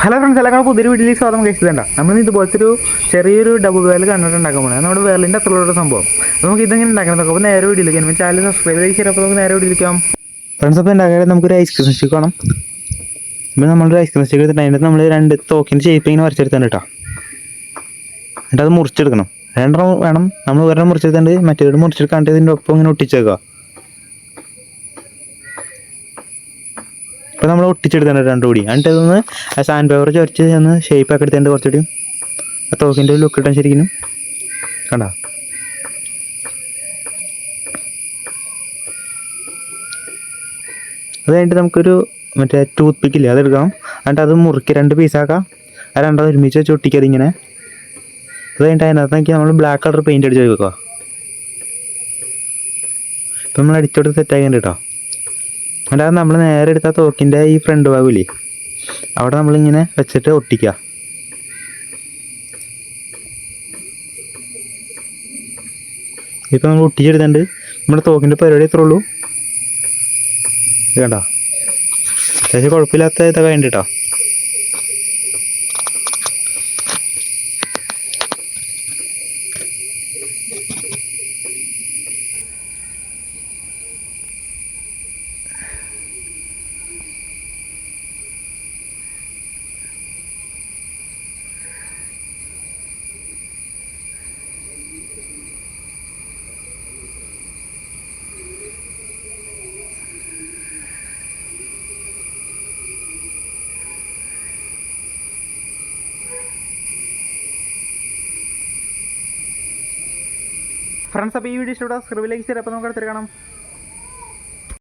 Hello friends, എല്ലാവരും പുതിയൊരു വീട്ടിലേക്ക് സ്വാഗതം. കഴിച്ചതണ്ട നമ്മൾ ഇതുപോലത്തെ ചെറിയൊരു ഡബിൾ വേൽ കണ്ടിട്ടുണ്ടാക്കാൻ പോകുന്നത് നമ്മുടെ വേലിൻ്റെ അത്രയുള്ള സംഭവം. അപ്പോൾ നമുക്ക് ഇതെങ്ങനെ ഉണ്ടാക്കണം. അപ്പോൾ നേരെ വീട്ടിലേക്ക് നമ്മൾ ചാനൽ സബ്സ്ക്രൈബ് ചെയ്ത് ശരി. അപ്പോൾ നമുക്ക് നേരെ വീട്ടിലേക്കാം ഫ്രണ്ട്സ്. അപ്പോൾ ഉണ്ടാക്കാൻ നമുക്കൊരു ഐസ്ക്രീം സ്റ്റിക്ക് വേണം. അപ്പോൾ നമ്മളൊരു ഐസ്ക്രീം സ്റ്റിക്ക് എടുത്തിട്ട് അതിൻ്റെ നമ്മൾ രണ്ട് തോക്കിൻ്റെ ഷേപ്പ് ഇങ്ങനെ വരച്ചെടുത്താണ് കേട്ടോ. എന്നിട്ട് അത് മുറിച്ചെടുക്കണം. രണ്ടെണ്ണം വേണം. നമ്മൾ ഒരെണ്ണം മുറിച്ചെടുത്തുകൊണ്ട് മറ്റേത് മുറിച്ചെടുക്കാണ്ട് ഇതിൻ്റെ ഒപ്പം ഇങ്ങനെ ഒട്ടിച്ചേക്കുക. അപ്പോൾ നമ്മൾ ഒട്ടിച്ചെടുത്താണ് രണ്ടു കൂടി. എന്നിട്ട് അതൊന്ന് സാൻഡ് പേപ്പർ ചുരച്ച് ഒന്ന് ഷേപ്പൊക്കെ എടുത്തിട്ട് കുറച്ചുകൂടി ആ തോക്കിൻ്റെ ലുക്ക് കിട്ടാൻ ശരിക്കും കണ്ടോ. അത് കഴിഞ്ഞിട്ട് നമുക്കൊരു മറ്റേ ടൂത്ത് പിക്കില്ലേ അതെടുക്കണം. എന്നിട്ട് അത് മുറുക്കി രണ്ട് പീസാക്കാം. ആ രണ്ടാമത് ഒരുമിച്ച് വെച്ച് ഒട്ടിക്കുക അതിങ്ങനെ. അത് കഴിഞ്ഞിട്ട് അതിനകത്ത് നോക്കി നമ്മൾ ബ്ലാക്ക് കളർ പെയിൻറ്റ് അടിച്ച് വെക്കുക. ഇപ്പം നമ്മൾ അടിച്ചോട്ട് സെറ്റാക്കിയിട്ട് കേട്ടോ. അല്ലാതെ നമ്മൾ നേരെ എടുത്ത തോക്കിൻ്റെ ഈ ഫ്രണ്ട് ഭാഗമില്ലേ അവിടെ നമ്മളിങ്ങനെ വെച്ചിട്ട് ഒട്ടിക്കുക. ഇപ്പം നമ്മൾ ഒട്ടിച്ചെടുത്തുകൊണ്ട് നമ്മുടെ തോക്കിൻ്റെ പരിപാടി എത്ര ഉള്ളൂ കേട്ടോ. പക്ഷേ കുഴപ്പമില്ലാത്ത ഇതൊക്കെ വേണ്ടി കേട്ടോ. ഫ്രണ്ട്സ്, അപ്പോൾ ഈ വീഡിയോ ഇഷ്ടപ്പെട്ട സബ്സ്ക്രൈബിലേക്ക് ശരി. അപ്പോൾ നമുക്ക് അടുത്ത് കാണാം.